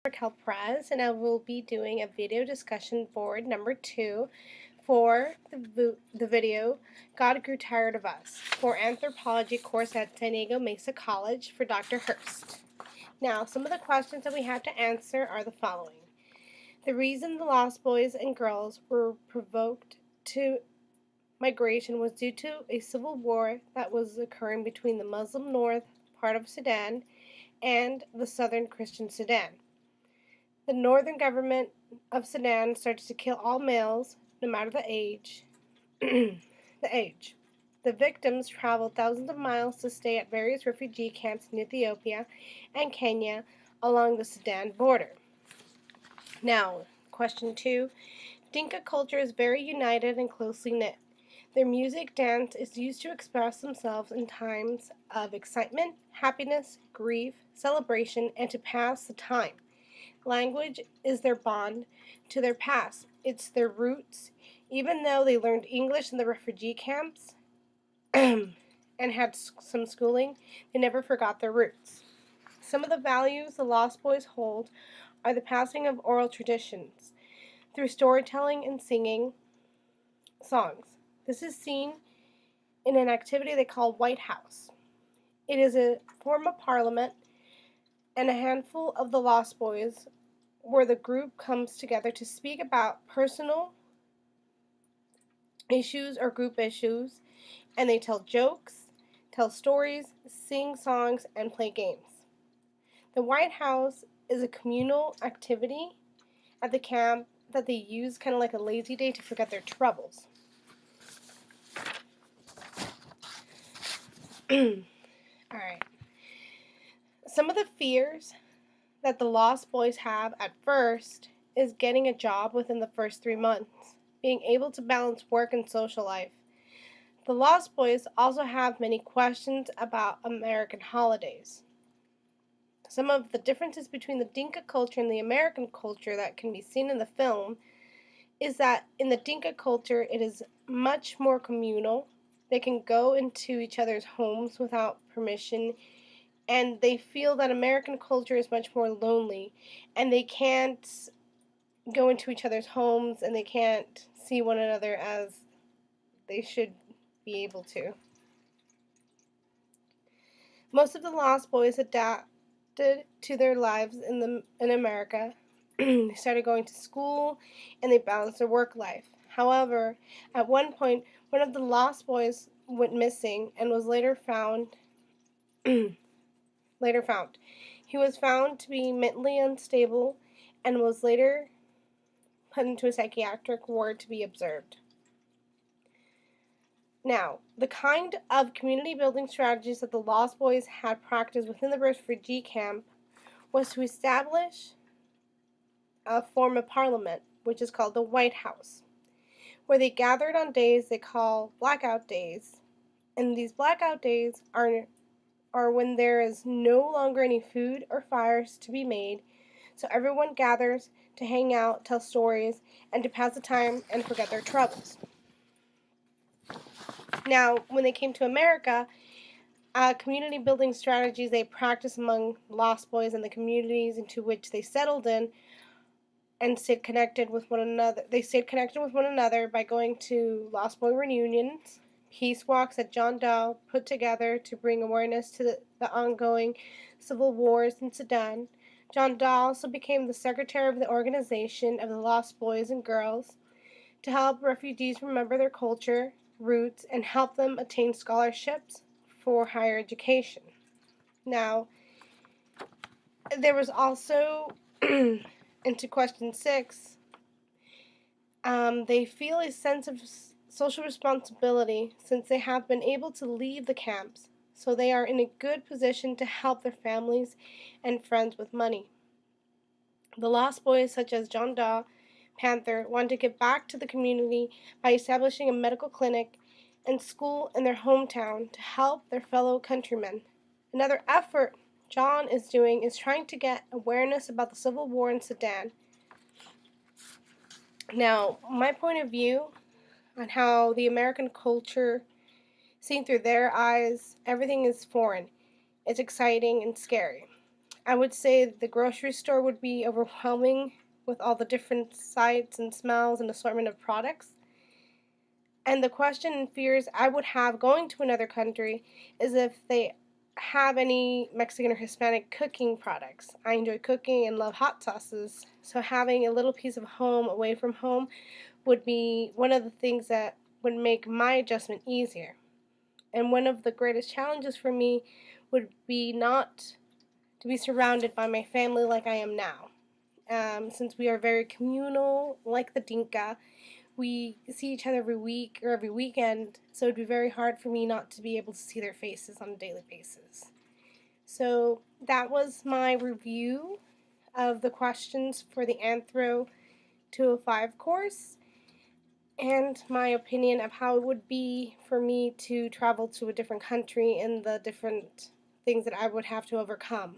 Raquel Perez, and I will be doing a video discussion board number 2 for the video God Grew Tired of Us for anthropology course at San Diego Mesa College for Dr. Hurst. Now, some of the questions that we have to answer are the following. The reason the Lost Boys and Girls were provoked to migration was due to a civil war that was occurring between the Muslim North part of Sudan and the southern Christian Sudan. The northern government of Sudan started to kill all males, no matter the age. The victims traveled thousands of miles to stay at various refugee camps in Ethiopia and Kenya along the Sudan border. Now, question 2. Dinka culture is very united and closely knit. Their music, dance is used to express themselves in times of excitement, happiness, grief, celebration, and to pass the time. Language is their bond to their past. It's their roots. Even though they learned English in the refugee camps and had some schooling, they never forgot their roots. Some of the values the Lost Boys hold are the passing of oral traditions through storytelling and singing songs. This is seen in an activity they call White House. It is a form of parliament and a handful of the Lost Boys where the group comes together to speak about personal issues or group issues, and they tell jokes, tell stories, sing songs, and play games. The White House is a communal activity at the camp that they use kind of like a lazy day to forget their troubles. Alright. Some of the fears that the Lost Boys have at first is getting a job within the first 3 months, being able to balance work and social life. The Lost Boys also have many questions about American holidays. Some of the differences between the Dinka culture and the American culture that can be seen in the film is that in the Dinka culture it is much more communal. They can go into each other's homes without permission, and they feel that American culture is much more lonely, and they can't go into each other's homes, and they can't see one another as they should be able to. Most of the Lost Boys adapted to their lives in America. They started going to school, and they balanced their work life. However, at one point, one of the Lost Boys went missing and was later found. He was found to be mentally unstable and was later put into a psychiatric ward to be observed. Now, the kind of community building strategies that the Lost Boys had practiced within the refugee camp was to establish a form of parliament, which is called the White House, where they gathered on days they call blackout days. And these blackout days are when there is no longer any food or fires to be made, so everyone gathers to hang out, tell stories, and to pass the time and forget their troubles. Now, when they came to America, community building strategies they practiced among Lost Boys and the communities into which they settled in and stayed connected with one another. They stayed connected with one another by going to Lost Boy reunions, peace walks that John Doe put together to bring awareness to the ongoing civil wars in Sudan. John Doe also became the secretary of the organization of the Lost Boys and Girls to help refugees remember their culture, roots, and help them attain scholarships for higher education. Now, there was also, into question 6, they feel a sense of social responsibility since they have been able to leave the camps, so they are in a good position to help their families and friends with money. The Lost Boys, such as John Doe, Panther, want to give back to the community by establishing a medical clinic and school in their hometown to help their fellow countrymen. Another effort John is doing is trying to get awareness about the civil war in Sudan. Now, my point of view on how the American culture, seen through their eyes, everything is foreign. It's exciting and scary. I would say the grocery store would be overwhelming with all the different sights and smells and assortment of products. And the question and fears I would have going to another country is if they have any Mexican or Hispanic cooking products. I enjoy cooking and love hot sauces, so having a little piece of home away from home would be one of the things that would make my adjustment easier. And one of the greatest challenges for me would be not to be surrounded by my family like I am now. Since we are very communal, like the Dinka, we see each other every week or every weekend, so it'd be very hard for me not to be able to see their faces on a daily basis. So that was my review of the questions for the Anthro 205 course and my opinion of how it would be for me to travel to a different country and the different things that I would have to overcome.